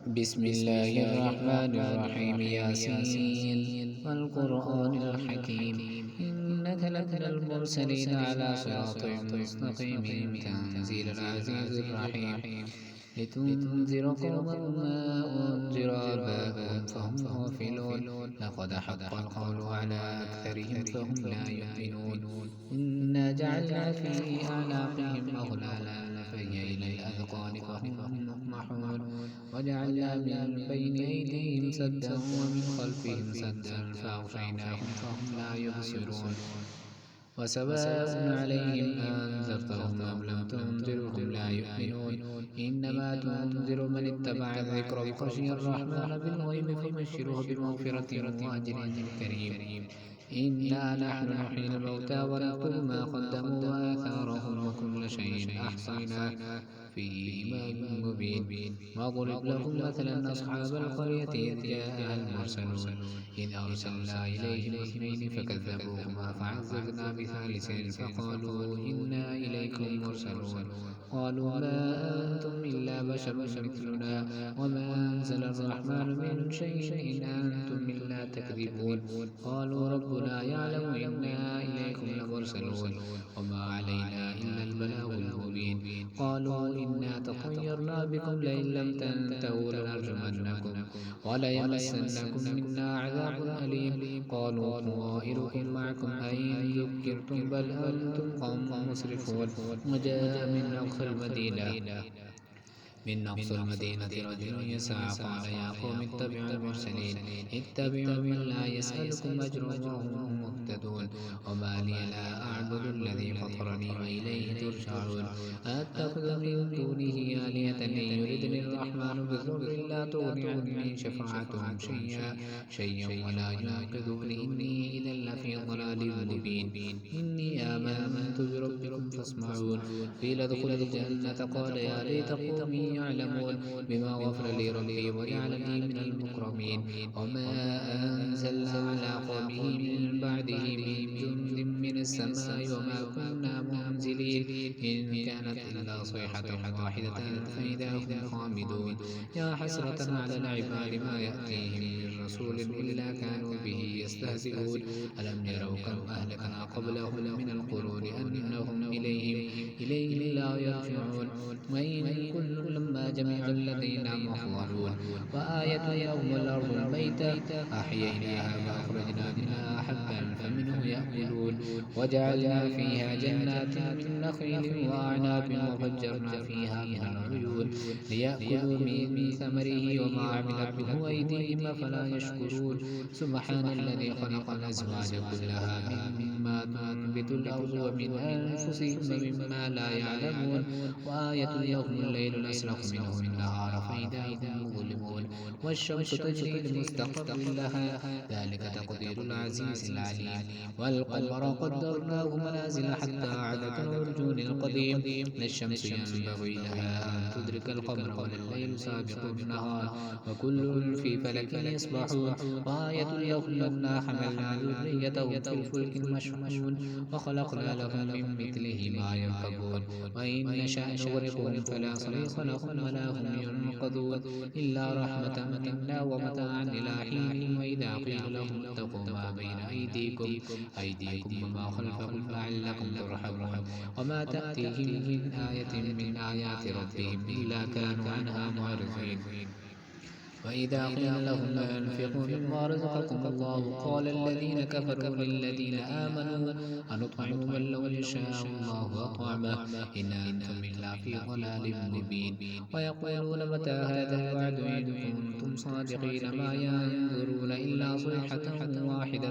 بسم الله الرحمن الرحيم ياسين والقرآن الحكيم إنك لمن المرسلين على صراط مستقيم تنزيل العزيز الرحيم لتنذر قوما ما أنذر آباؤهم فهم غافلون لقد حق القول على أكثرهم فهم لا يؤمنون إنا جعلنا في أعناقهم أغلالا فهي إلى الأذقان فهم مقمحون وجعلنا من بين أيديهم سدا ومن خلفهم سدا فأغشيناهم فهم لا يبصرون وسواء عليهم أنذرتهم أم لم تنذرهم لا يؤمنون إنما تنذر من اتبع الذكر وخشي الرحمن بالغيب فبشره بمغفرة وأجر كريم إنا نحن نحيي الموتى ونكتب ما قدموا وآثارهم وكل شيء أحصيناه في إمام مبين واضرب لهم مثلا أصحاب القرية إذ جاءها المرسلون إذ أرسلنا إليهم اثنين فكذبوهما فعززنا بثالث فقالوا إنا إليكم مرسلون قالوا ما أنتم إلا بشر مثلنا وما أنزل الرحمن من شيء إن أنتم إلا تكذبون قالوا ربنا يعلم إنا إليكم لمرسلون وما علينا إلا البلاغ المبين قالوا إنا تطيرنا بكم لئن لم تنتهوا لنرجمنكم وليمسنكم منا عذاب أليم قالوا طائركم معكم أئن ذكرتم بل أنتم قوم مسرفون وجاء من أقصى المدينة رجل يسعى قال يا قوم اتبعوا المرسلين اتبعوا من لا يسألكم أجرا وهم مهتدون وما لي لا أعبد الذي فطرني وإليه ترجعون أتخذ من دونه آلهة إن يردني الرحمن بضر لا تغني عني شفاعتهم شيئا ولا ينقذون إني إذا لفي ضلال مبين إني آمنت بربكم فاسمعون قيل ادخل الجنة قال يا ليت قومي يعلمون بما غفر لي ربي وجعلني من المكرمين وما أنزلنا على قومه من بعده من جند من السماء وما كنا منزلين إن كانت إلا صيحة واحدة فإذا هم خامدون يا حسرة على العباد ما يأتيهم من رسول إلا كانوا به يستهزئون ألم يروا كم أهلكنا قبلهم من القرون أنهم إليهم لا يرجعون وإن كل لما جميع لدينا محضرون وآية يوم الأرض الميتة أحييناها وأخرجنا منها حبا فمنه يأكلون وجعلنا فيها جنات من نخيل وأعناب وفجرنا فيها من العيون ليأكلوا من ثمره وما عملته أيديهم فلا يشكرون سبحان الذي خلق الأزواج كلها مما تنبت الأرض ومن أنفسهم ومما لا يعلمون وآية لهم الليل الأسرق منه النهار فإذا هم مظلمون والشمس تجري لمستقر لها ذلك تقدير العزيز العليم والقمر قدرناه منازل حتى عاد كالعرجون القديم لا الشمس ينبغي لها أن تدرك القمر ولا الليل سابق النهار وكل في فلك يسبحون وآية لهم أنا حملنا ذريتهم في الفلك المشحون وخلقنا لهم من مثله ما يركبون وإن نشأ نغرقهم فلا صريخ لهم ولا هم ينقذون إلا رحمة منا ومتاعا إلى حين وإذا قيل لهم اتقوا ما بين أيديكم وما خلفكم لعلكم ترحمون وما تأتيهم من آية من آيات ربهم إلا كانوا عنها معرضين وإذا قيل لهم أنفقوا مما رزقكم الله قال الذين كفروا للذين آمنوا أنطعم من لو يشاء الله أطعمه إن أنتم إلا في ضلال مبين ويقولون متى هذا الوعد إن كنتم صادقين ما ينظرون إلا صيحة واحدة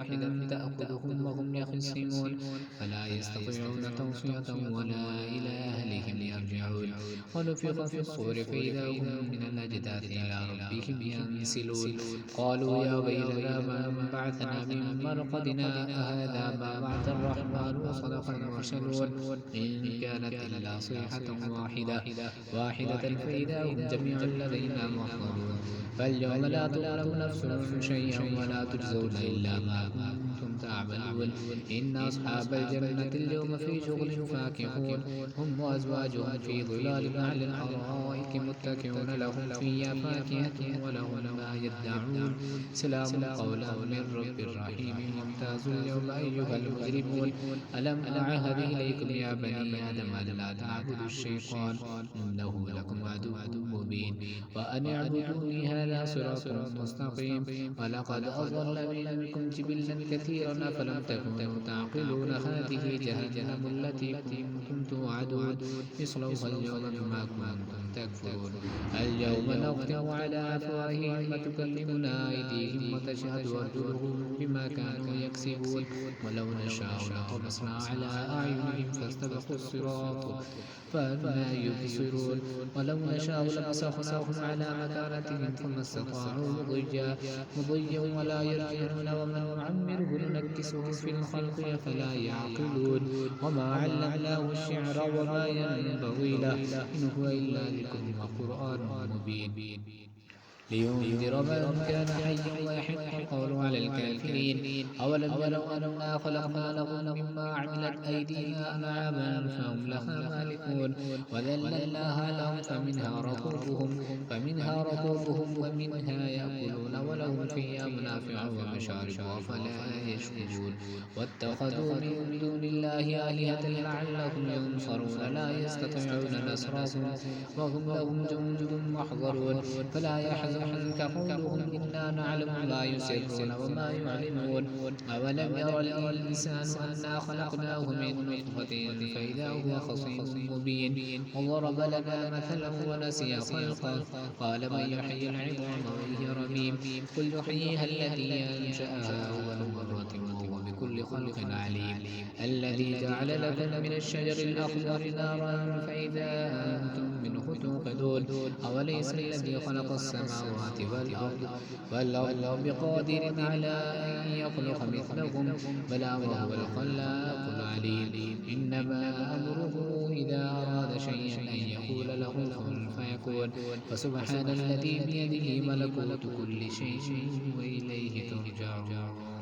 تأخذهم وهم يخصمون فلا يستطيعون توصية ولا إلى أهلهم يرجعون ونفخ في الصور فإذا هم من الأجداث إلى ربهم ينسلون قالوا يا ويلنا من بعثنا من مرقدنا أهذا ما وعد الرحمن وصدق المرسلون إن كانت إلا صيحة واحدة فإذا هم جميع لدينا محضرون فاليوم لا تظلم نفس شيئا ولا تجزون إلا ما كنتم تعملون تعملون إن أصحاب الجنة اليوم في شغل فاكهون هم وأزواجهم في ظلال على الأرائك متكئون لهم فيها فاكهة ولهم ما يدعون سلام قولا من رب رحيم وامتازوا اليوم أيها المجرمون ألم أعهد إليكم يا بني آدم ألا تعبدوا الشيطان إنه لكم عدو مبين وأن اعبدوني هذا صراط مستقيم ولقد أضل منكم جبلا كثيرا أفلم تكونوا تعقلون هذه جهنم التي كنتم توعدون اصلوها اليوم بما كنتم تكفرون اليوم نختم على أفواههم وتكلمنا أيديهم وتشهد أرجلهم بما كانوا يكسبون ولو نشاء لطمسنا على أعينهم فاستبقوا الصراط فأنى يبصرون ولو نشاء لمسخناهم على مكانتهم فما استطاعوا مضيا ولا يرجعون ومن نعمره ننكسه في الخلق أفلا يعقلون وما علمناه الشعر وما ينبغي له إن هو إلا ذكر وقرآن مبين لينذر من كان حيا ويحق القول على الكافرين أولم يروا أنا خلقنا لهم مما عملت أيدينا أنعاما فهم لها مالكون وذللناها لهم فمنها ركوبهم ومنها يأكلون ولهم فيها منافع ومشارب أفلا يشكرون واتخذوا من دون الله آلهة لعلهم ينصرون لا يستطيعون نصرهم وهم لهم جند محضرون فلا يحزنك قولهم إنا نعلم ما يسرون وما يعلنون أولم ير الإنسان أنا خلقناه من نطفة فإذا هو خصيم مبين وضرب لنا مثلا ونسي خلقه قال من يحيي العظام وهي رميم قل يحييها الذي أنشأها أول مرة وهو بكل خلق عليم الذي جعل لكم من الشجر الأخضر نارا فإذا أنتم منه توقدون أوليس الذي خلق السماوات والأرض بقادر على أن يخلق مثلهم بلى وهو الخلاق العليم إنما أمره إذا أراد شيئا أن يقول له كن فيكون فسبحان الذي بيده ملكوت كل شيء وإليه ترجعون